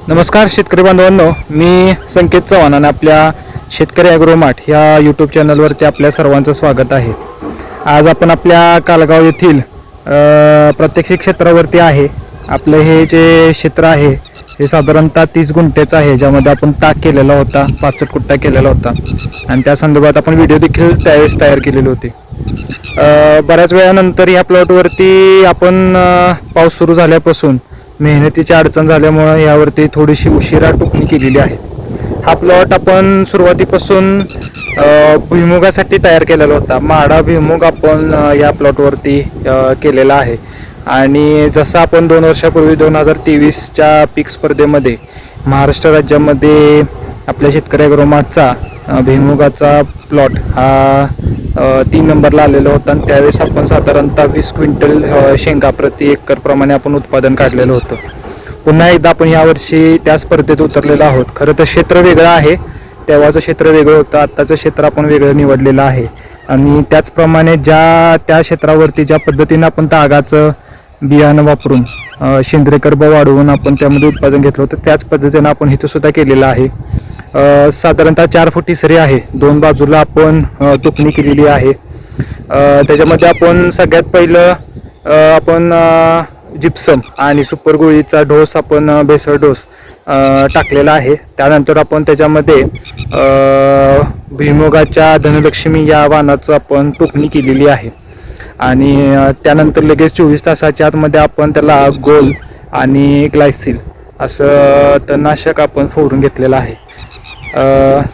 नमस्कार शेतकरी बांधवांनो, मी संकेत चव्हाण आणि आपल्या शेतकरी ॲग्रोमार्ट ह्या यूट्यूब चॅनलवरती आपल्या सर्वांचं स्वागत आहे. आज आपण आपल्या कालगाव येथील प्रत्यक्ष क्षेत्रावरती आहे. आपलं हे जे क्षेत्र आहे हे साधारणतः 30 गुंठ्याचं आहे, ज्यामध्ये आपण ताक केलेला होता, पाचट कुट्टा केलेला होता आणि त्या संदर्भात आपण व्हिडिओ देखील त्यावेळेस तयार केलेले होते. बऱ्याच वेळानंतर ह्या प्लॉटवरती आपण पाऊस सुरू झाल्यापासून मेहनतीची अडचण झाल्यामुळं यावरती थोडीशी उशिरा टोकणी केलेली आहे. हा प्लॉट आपण सुरुवातीपासून भुईमुगासाठी तयार केलेला होता. माडा भुईमुग आपण या प्लॉटवरती केलेला आहे आणि जसं आपण 2 वर्षापूर्वी 2023च्या पीक स्पर्धेमध्ये महाराष्ट्र राज्यामध्ये आपल्या शेतकरी ॲग्रोमार्टचा भुईमुगाचा प्लॉट हा 3 नंबरला आलेला होता आणि त्यावेळेस आपण साधारणतः 20 क्विंटल शेंगा प्रति एकर प्रमाणे आपण उत्पादन काढलेलं होतं. पुन्हा एकदा आपण यावर्षी त्या स्पर्धेत उतरलेलो आहोत. खरं तर क्षेत्र वेगळं आहे, तेव्हाचं क्षेत्र वेगळं होतं, आत्ताचं क्षेत्र आपण वेगळं निवडलेलं आहे आणि त्याचप्रमाणे त्या क्षेत्रावरती ज्या पद्धतीनं आपण तागाचं बियाणं वापरून सेंद्रिय कर्ब वाढवून आपण त्यामध्ये उत्पादन घेतलं होतं, त्याच पद्धतीनं आपण इथं सुद्धा केलेलं आहे. साधारणतः 4 फुटी सरी आहे, 2 बाजूला आपण टोकणी केलेली आहे. त्याच्यामध्ये आपण सगळ्यात पहिलं आपण जिप्सम आणि सुपर गोळीचा डोस आपण बेसळ डोस टाकलेला आहे. त्यानंतर आपण त्याच्यामध्ये भुईमुगाच्या धनलक्ष्मी या वाणाचं आपण टोकणी केलेली आहे आणि त्यानंतर लगेच 24 तासाच्या आतमध्ये आपण त्याला गोल आणि ग्लायसिल असं तणनाशक आपण फवारून घेतलेलं आहे.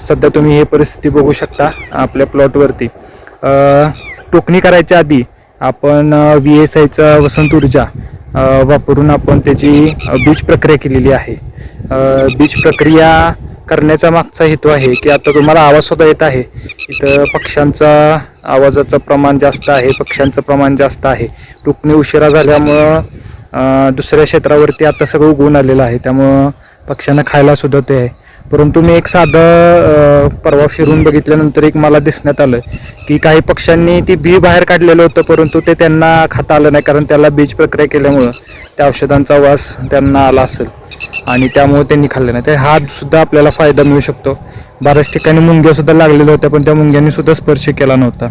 सध्या तुम्ही ही परिस्थिती बघू शकता आपल्या प्लॉटवरती. टोकणी करायच्या आधी आपण VSIचा वसंत ऊर्जा वापरून आपण त्याची बीज प्रक्रिया केलेली आहे. बीज प्रक्रिया करण्याचा मागचा हेतू आहे की आता तुम्हाला आवाज सुद्धा येत आहे, इथं पक्ष्यांचा आवाजाचं प्रमाण जास्त आहे, पक्ष्यांचं प्रमाण जास्त आहे. टोकणी उशिरा झाल्यामुळं दुसऱ्या क्षेत्रावरती आता सगळं उगवून आलेलं आहे, त्यामुळं पक्ष्यांना खायला सुद्धा ते आहे. परंतु मी एक साधं परवा फिरून बघितल्यानंतर एक मला दिसण्यात आलं की काही पक्ष्यांनी ती बी बाहेर काढलेलं होतं, परंतु ते त्यांना खाता आलं नाही, कारण त्याला बीज प्रक्रिया केल्यामुळं त्या औषधांचा वास त्यांना आला असेल आणि त्यामुळे त्यांनी खाल्लं नाही. तर हा सुद्धा आपल्याला फायदा मिळू शकतो. बऱ्याच ठिकाणी मुंग्या सुद्धा लागलेल्या होत्या, पण त्या मुंग्यांनी सुद्धा स्पर्श केला नव्हता.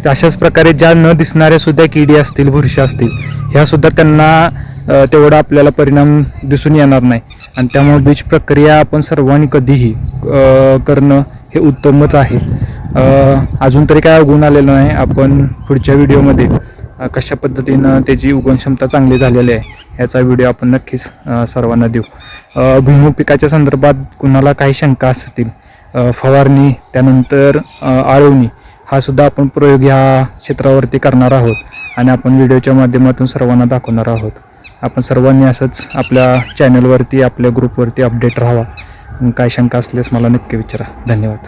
तर अशाच प्रकारे ज्या न दिसणाऱ्या सुद्धा किडी असतील, बुरशी असतील, ह्या सुद्धा त्यांना तेवढा आपल्याला परिणाम दिसून येणार नाही आणि त्यामुळे बीज प्रक्रिया आपण सर्वांनी कधीही करणं हे उत्तमच आहे. अजून तरी काय उगवून आलेलं नाही. आपण पुढच्या व्हिडिओमध्ये कशा पद्धतीनं त्याची उगवण क्षमता चांगली झालेली आहे ह्याचा व्हिडिओ आपण नक्कीच सर्वांना देऊ. भुईमुग पिकाच्या संदर्भात कुणाला काही शंका असतील, फवारणी त्यानंतर आळवणी हा सुद्धा आपण प्रयोग ह्या क्षेत्रावरती करणार आहोत आणि आपण व्हिडिओच्या माध्यमातून सर्वांना दाखवणार आहोत. आपण सर्वांनी असंच आपल्या चॅनलवरती, आपल्या ग्रुपवरती अपडेट राहावा. काय शंका असल्यास मला नक्की विचारा. धन्यवाद.